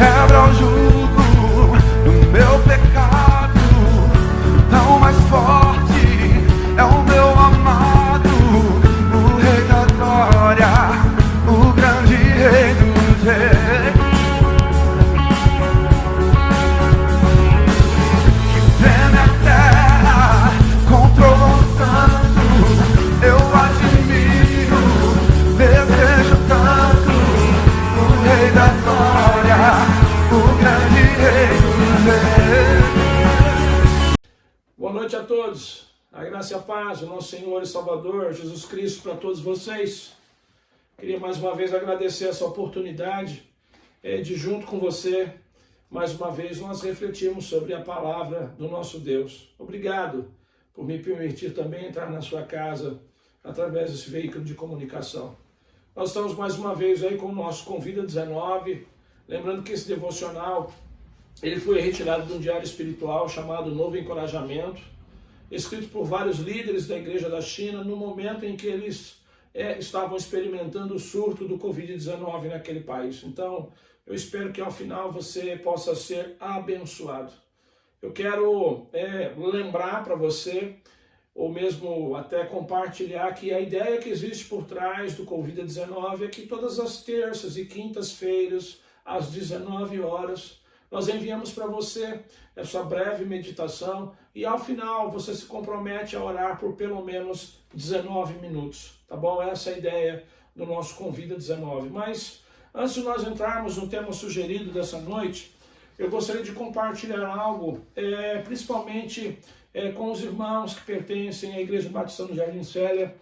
quebra o jugo do meu pecado. Tão mais forte é o meu amado, o Rei da Glória, o grande Rei dos Reis. Que treme a terra contra o santo, eu admiro, desejo tanto o Rei da Glória, o grande Rei dos Reis. Boa noite a todos, a graça e a paz, o nosso Senhor e Salvador, Jesus Cristo, para todos vocês. Queria mais uma vez agradecer essa oportunidade de junto com você, mais uma vez nós refletirmos sobre a palavra do nosso Deus. Obrigado por me permitir também entrar na sua casa através desse veículo de comunicação. Nós estamos mais uma vez aí com o nosso Convida 19, lembrando que esse devocional ele foi retirado de um diário espiritual chamado Novo Encorajamento, escrito por vários líderes da igreja da China no momento em que eles estavam experimentando o surto do Covid-19 naquele país. Então, eu espero que ao final você possa ser abençoado. Eu quero lembrar para você, ou mesmo até compartilhar, que a ideia que existe por trás do Covid-19 é que todas as terças e quintas-feiras, às 19 horas, nós enviamos para você essa breve meditação e ao final você se compromete a orar por pelo menos 19 minutos, tá bom? Essa é a ideia do nosso Convida 19. Mas antes de nós entrarmos no tema sugerido dessa noite, eu gostaria de compartilhar algo, principalmente com os irmãos que pertencem à Igreja Batista no Jardim Célia.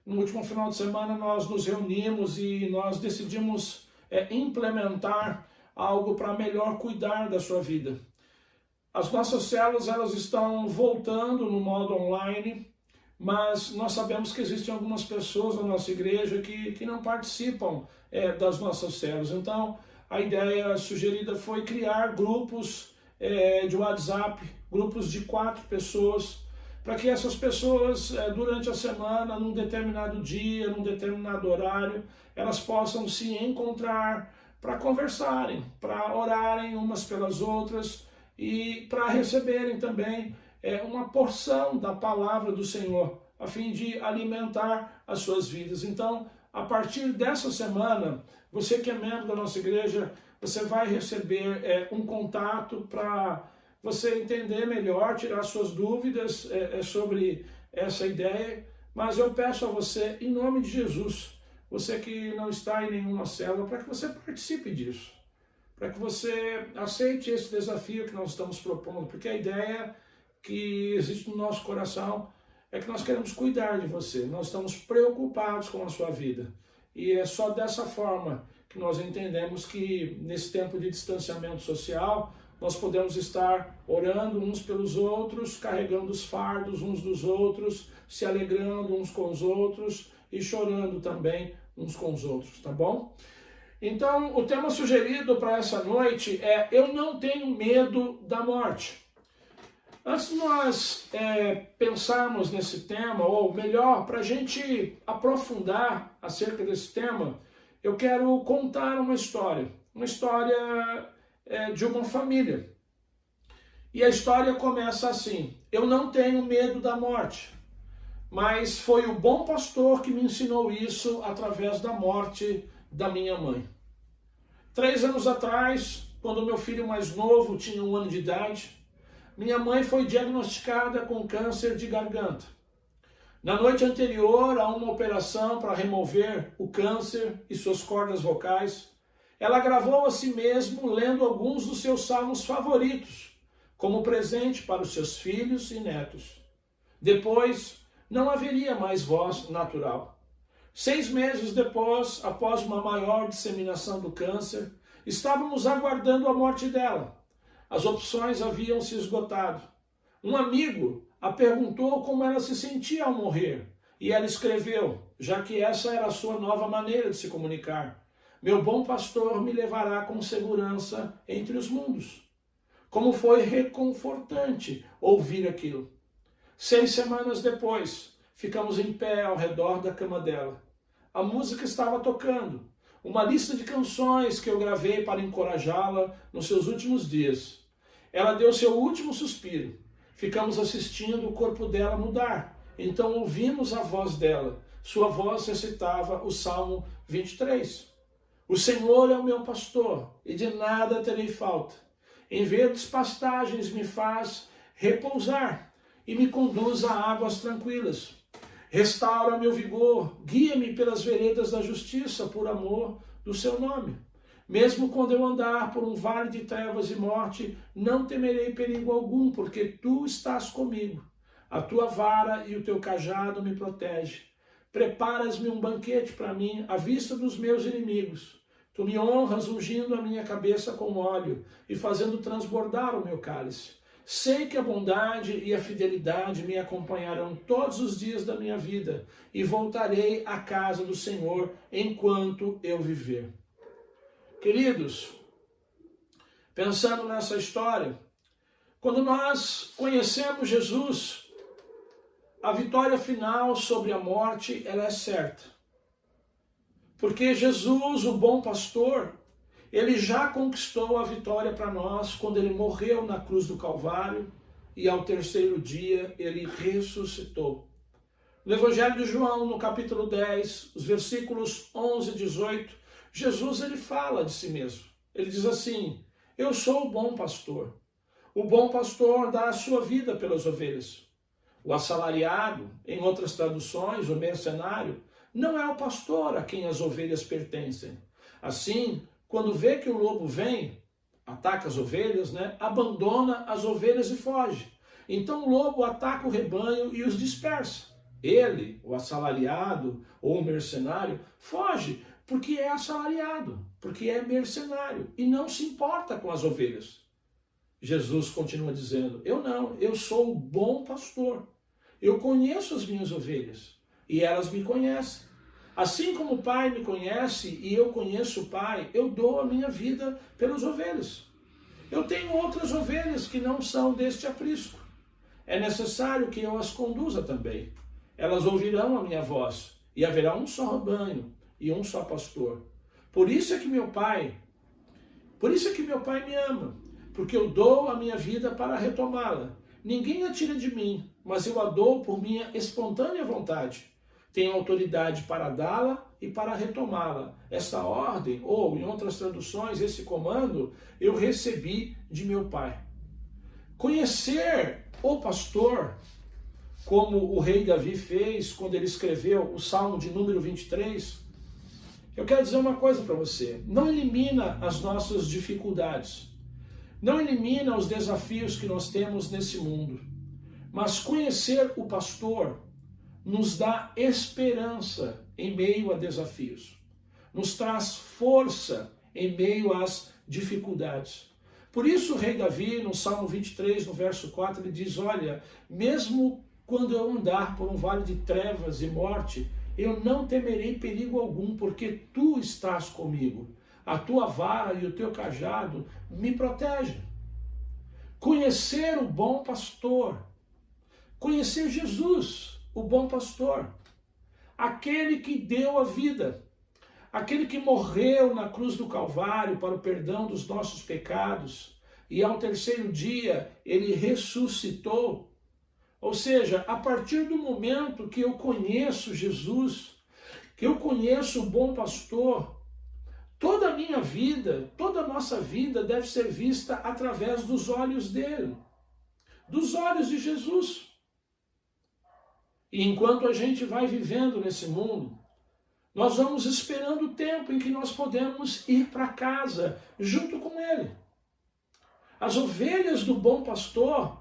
No último final de semana nós nos reunimos e nós decidimos implementar algo para melhor cuidar da sua vida. As nossas células elas estão voltando no modo online, mas nós sabemos que existem algumas pessoas na nossa igreja que não participam das nossas células. Então, a ideia sugerida foi criar grupos de WhatsApp, grupos de 4 pessoas, para que essas pessoas, durante a semana, num determinado dia, num determinado horário, elas possam se encontrar para conversarem, para orarem umas pelas outras e para receberem também uma porção da palavra do Senhor, a fim de alimentar as suas vidas. Então, a partir dessa semana, você que é membro da nossa igreja, você vai receber um contato para você entender melhor, tirar suas dúvidas sobre essa ideia, mas eu peço a você, em nome de Jesus, você que não está em nenhuma célula, para que você participe disso, para que você aceite esse desafio que nós estamos propondo, porque a ideia que existe no nosso coração é que nós queremos cuidar de você, nós estamos preocupados com a sua vida, e é só dessa forma que nós entendemos que nesse tempo de distanciamento social, nós podemos estar orando uns pelos outros, carregando os fardos uns dos outros, se alegrando uns com os outros e chorando também uns com os outros, tá bom? Então, o tema sugerido para essa noite é Eu não tenho medo da morte. Antes de nós pensarmos nesse tema, ou melhor, para a gente aprofundar acerca desse tema, eu quero contar uma história de uma família. E a história começa assim: eu não tenho medo da morte, mas foi o bom pastor que me ensinou isso através da morte da minha mãe. 3 anos atrás, quando meu filho mais novo tinha 1 ano de idade, minha mãe foi diagnosticada com câncer de garganta. Na noite anterior a uma operação para remover o câncer e suas cordas vocais, ela gravou a si mesma lendo alguns dos seus salmos favoritos, como presente para os seus filhos e netos. Depois, não haveria mais voz natural. 6 meses depois, após uma maior disseminação do câncer, estávamos aguardando a morte dela. As opções haviam se esgotado. Um amigo a perguntou como ela se sentia ao morrer, e ela escreveu, já que essa era a sua nova maneira de se comunicar: meu bom pastor me levará com segurança entre os mundos. Como foi reconfortante ouvir aquilo. 6 semanas depois, ficamos em pé ao redor da cama dela. A música estava tocando. uma lista de canções que eu gravei para encorajá-la nos seus últimos dias. Ela deu seu último suspiro. Ficamos assistindo o corpo dela mudar. Então ouvimos a voz dela. Sua voz recitava o Salmo 23. O Senhor é o meu pastor, e de nada terei falta. Em verdes pastagens me faz repousar, e me conduz a águas tranquilas. Restaura meu vigor, guia-me pelas veredas da justiça, por amor do seu nome. Mesmo quando eu andar por um vale de trevas e morte, não temerei perigo algum, porque tu estás comigo. A tua vara e o teu cajado me protegem. Preparas-me um banquete para mim, à vista dos meus inimigos. Tu me honras ungindo a minha cabeça com óleo e fazendo transbordar o meu cálice. Sei que a bondade e a fidelidade me acompanharão todos os dias da minha vida e voltarei à casa do Senhor enquanto eu viver. Queridos, pensando nessa história, quando nós conhecemos Jesus, a vitória final sobre a morte, ela é certa. Porque Jesus, o bom pastor, ele já conquistou a vitória para nós quando ele morreu na cruz do Calvário e ao terceiro dia ele ressuscitou. No Evangelho de João, no capítulo 10, os versículos 11 e 18, Jesus ele fala de si mesmo. Ele diz assim: eu sou o bom pastor. O bom pastor dá a sua vida pelas ovelhas. O assalariado, em outras traduções, o mercenário, não é o pastor a quem as ovelhas pertencem. Assim, quando vê que o lobo vem, ataca as ovelhas, abandona as ovelhas e foge. Então o lobo ataca o rebanho e os dispersa. Ele, o assalariado ou o mercenário, foge porque é assalariado, porque é mercenário e não se importa com as ovelhas. Jesus continua dizendo: eu não, eu sou o bom pastor. Eu conheço as minhas ovelhas e elas me conhecem. Assim como o Pai me conhece e eu conheço o Pai, eu dou a minha vida pelas ovelhas. Eu tenho outras ovelhas que não são deste aprisco. É necessário que eu as conduza também. Elas ouvirão a minha voz e haverá um só rebanho e um só pastor. Por isso é que meu Pai me ama, porque eu dou a minha vida para retomá-la. Ninguém a tira de mim, mas eu a dou por minha espontânea vontade. Tenho autoridade para dá-la e para retomá-la. Essa ordem, ou em outras traduções, esse comando, eu recebi de meu Pai. Conhecer o pastor, como o rei Davi fez quando ele escreveu o Salmo de número 23, eu quero dizer uma coisa para você: não elimina as nossas dificuldades, não elimina os desafios que nós temos nesse mundo, mas conhecer o pastor nos dá esperança em meio a desafios, nos traz força em meio às dificuldades. Por isso o rei Davi, no Salmo 23, no verso 4, ele diz: olha, mesmo quando eu andar por um vale de trevas e morte, eu não temerei perigo algum, porque tu estás comigo. A tua vara e o teu cajado me protegem. Conhecer o bom pastor, conhecer Jesus, o bom pastor, aquele que deu a vida, aquele que morreu na cruz do Calvário para o perdão dos nossos pecados, e ao terceiro dia ele ressuscitou. Ou seja, a partir do momento que eu conheço Jesus, que eu conheço o bom pastor, toda a minha vida, toda a nossa vida deve ser vista através dos olhos dele, dos olhos de Jesus. E enquanto a gente vai vivendo nesse mundo, nós vamos esperando o tempo em que nós podemos ir para casa junto com ele. As ovelhas do bom pastor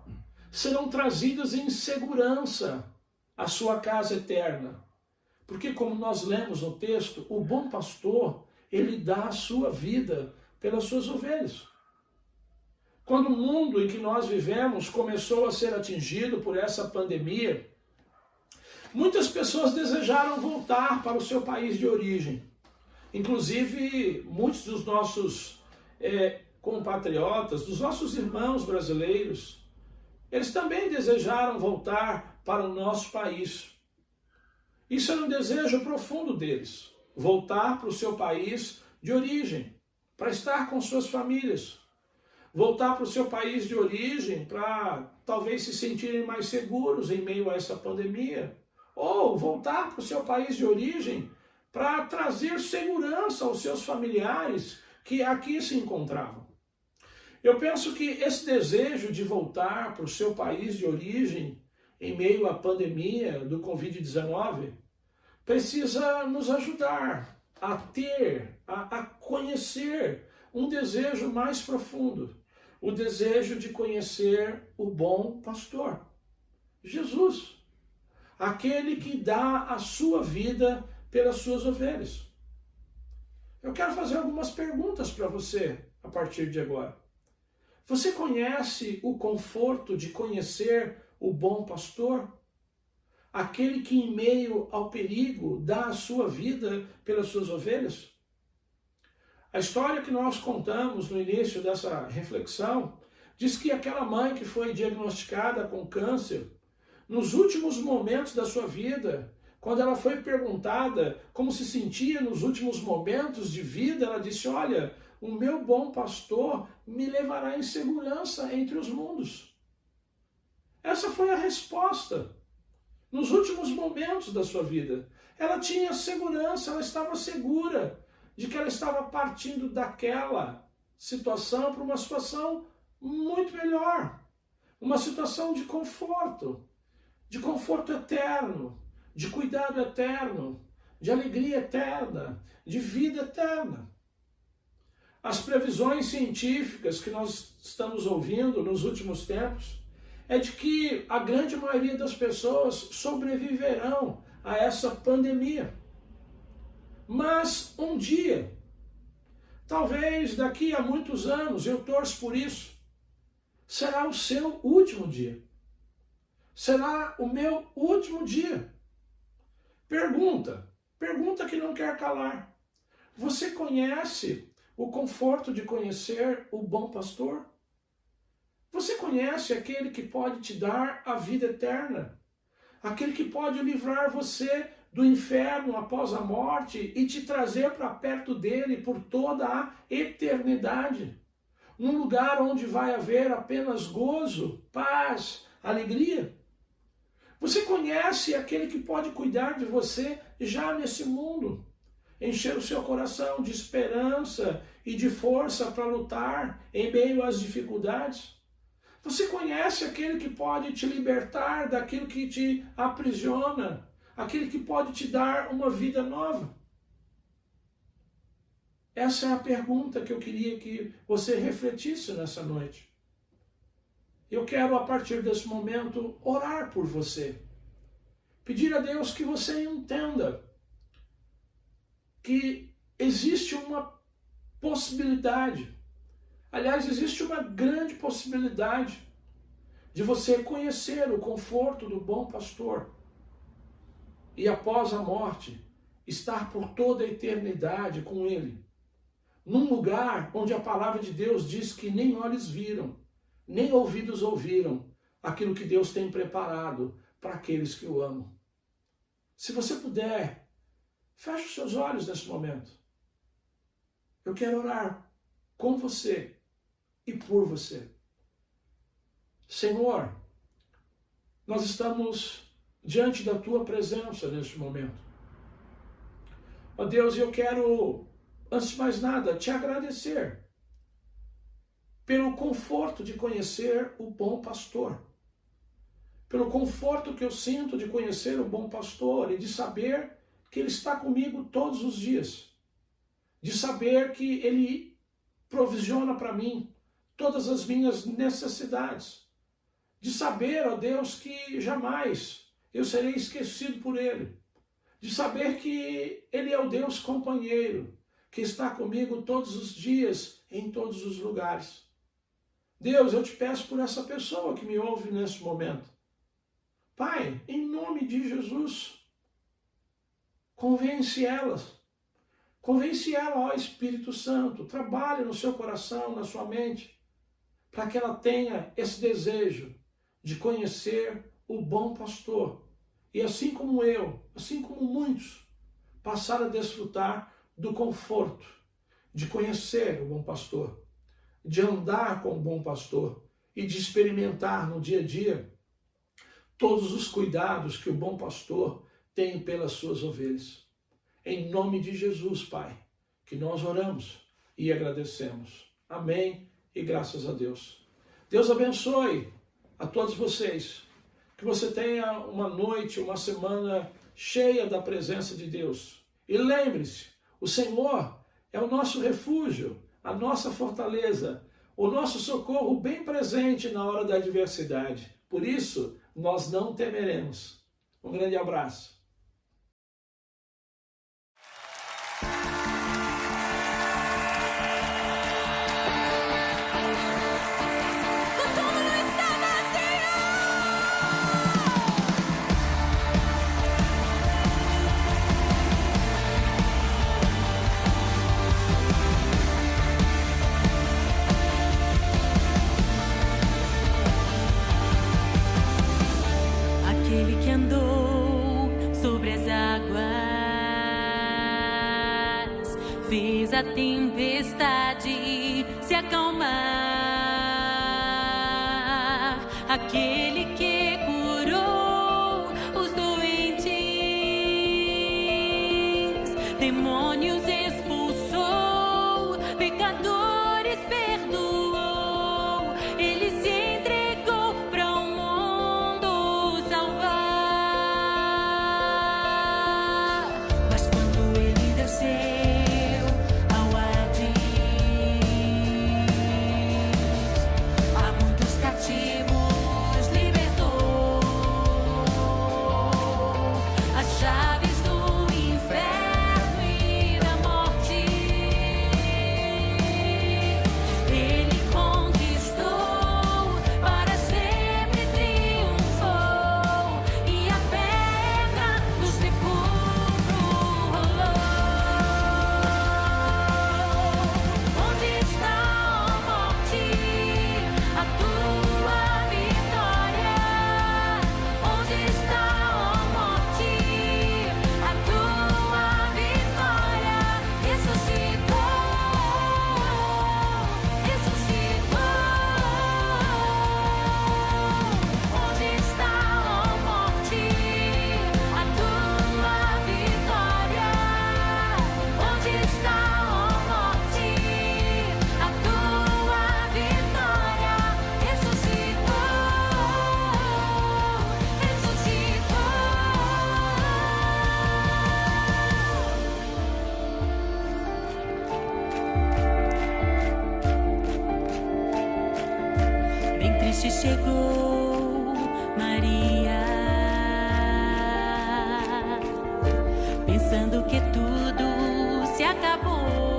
serão trazidas em segurança à sua casa eterna. Porque, como nós lemos no texto, o bom pastor, ele dá a sua vida pelas suas ovelhas. Quando o mundo em que nós vivemos começou a ser atingido por essa pandemia, muitas pessoas desejaram voltar para o seu país de origem. Inclusive, muitos dos nossos compatriotas, dos nossos irmãos brasileiros, eles também desejaram voltar para o nosso país. Isso era um desejo profundo deles. voltar para o seu país de origem, para estar com suas famílias. Voltar para o seu país de origem para talvez se sentirem mais seguros em meio a essa pandemia. Ou voltar para o seu país de origem para trazer segurança aos seus familiares que aqui se encontravam. Eu penso que esse desejo de voltar para o seu país de origem em meio à pandemia do Covid-19 precisa nos ajudar a ter, a conhecer um desejo mais profundo, o desejo de conhecer o bom pastor, Jesus, aquele que dá a sua vida pelas suas ovelhas. Eu quero fazer algumas perguntas para você a partir de agora. Você conhece o conforto de conhecer o bom pastor? Aquele que em meio ao perigo dá a sua vida pelas suas ovelhas? A história que nós contamos no início dessa reflexão diz que aquela mãe que foi diagnosticada com câncer, nos últimos momentos da sua vida, quando ela foi perguntada como se sentia nos últimos momentos de vida, ela disse: olha, o meu bom pastor me levará em segurança entre os mundos. Essa foi a resposta. Nos últimos momentos da sua vida, ela tinha segurança, ela estava segura de que ela estava partindo daquela situação para uma situação muito melhor, uma situação de conforto eterno, de cuidado eterno, de alegria eterna, de vida eterna. As previsões científicas que nós estamos ouvindo nos últimos tempos é de que a grande maioria das pessoas sobreviverão a essa pandemia. Mas um dia, talvez daqui a muitos anos, eu torço por isso, será o seu último dia. Será o meu último dia. Pergunta que não quer calar. Você conhece o conforto de conhecer o bom pastor? Você conhece aquele que pode te dar a vida eterna? Aquele que pode livrar você do inferno após a morte e te trazer para perto dele por toda a eternidade? Num lugar onde vai haver apenas gozo, paz, alegria? Você conhece aquele que pode cuidar de você já nesse mundo? Encher o seu coração de esperança e de força para lutar em meio às dificuldades? Você conhece aquele que pode te libertar daquilo que te aprisiona? Aquele que pode te dar uma vida nova? Essa é a pergunta que eu queria que você refletisse nessa noite. Eu quero, a partir desse momento, orar por você. Pedir a Deus que você entenda que existe uma possibilidade. Aliás, existe uma grande possibilidade de você conhecer o conforto do bom pastor e após a morte estar por toda a eternidade com ele, num lugar onde a palavra de Deus diz que nem olhos viram, nem ouvidos ouviram aquilo que Deus tem preparado para aqueles que o amam. Se você puder, feche os seus olhos nesse momento. Eu quero orar com você e por você. Senhor, nós estamos diante da Tua presença neste momento. Ó Deus, eu quero, antes de mais nada, te agradecer pelo conforto de conhecer o bom pastor. Pelo conforto que eu sinto de conhecer o bom pastor e de saber que Ele está comigo todos os dias. De saber que Ele provisiona para mim todas as minhas necessidades. De saber, ó Deus, que jamais eu serei esquecido por Ele. De saber que Ele é o Deus companheiro, que está comigo todos os dias, em todos os lugares. Deus, eu te peço por essa pessoa que me ouve nesse momento. Pai, em nome de Jesus, convence ela, ó Espírito Santo, trabalhe no seu coração, na sua mente, para que ela tenha esse desejo de conhecer o bom pastor. E assim como eu, assim como muitos, passar a desfrutar do conforto de conhecer o bom pastor, de andar com o bom pastor e de experimentar no dia a dia todos os cuidados que o bom pastor tem pelas suas ovelhas. Em nome de Jesus, Pai, que nós oramos e agradecemos. Amém e graças a Deus. Deus abençoe a todos vocês. Que você tenha uma noite, uma semana cheia da presença de Deus. E lembre-se, o Senhor é o nosso refúgio, a nossa fortaleza, o nosso socorro bem presente na hora da adversidade. Por isso, nós não temeremos. Um grande abraço. Aquele que andou sobre as águas, fez a tempestade se acalmar. Aquele que curou os doentes, demônios expulsou, pecadores perdoou. Ele se entregou para o mundo salvar. Mas quando ele desceu ao Hades, a muitos cativos libertou. As chaves do inferno e da morte ele conquistou, para sempre triunfou, e a pedra do sepulcro rolou. Onde está, ó morte, a tua vitória? Onde está, ó morte, a tua vitória? Ressuscitou, ressuscitou. Onde está, ó morte, a tua vitória? Onde está, ó morte, a tua vitória? Ressuscitou, ressuscitou. Bem triste chegou Maria, pensando que tudo se acabou.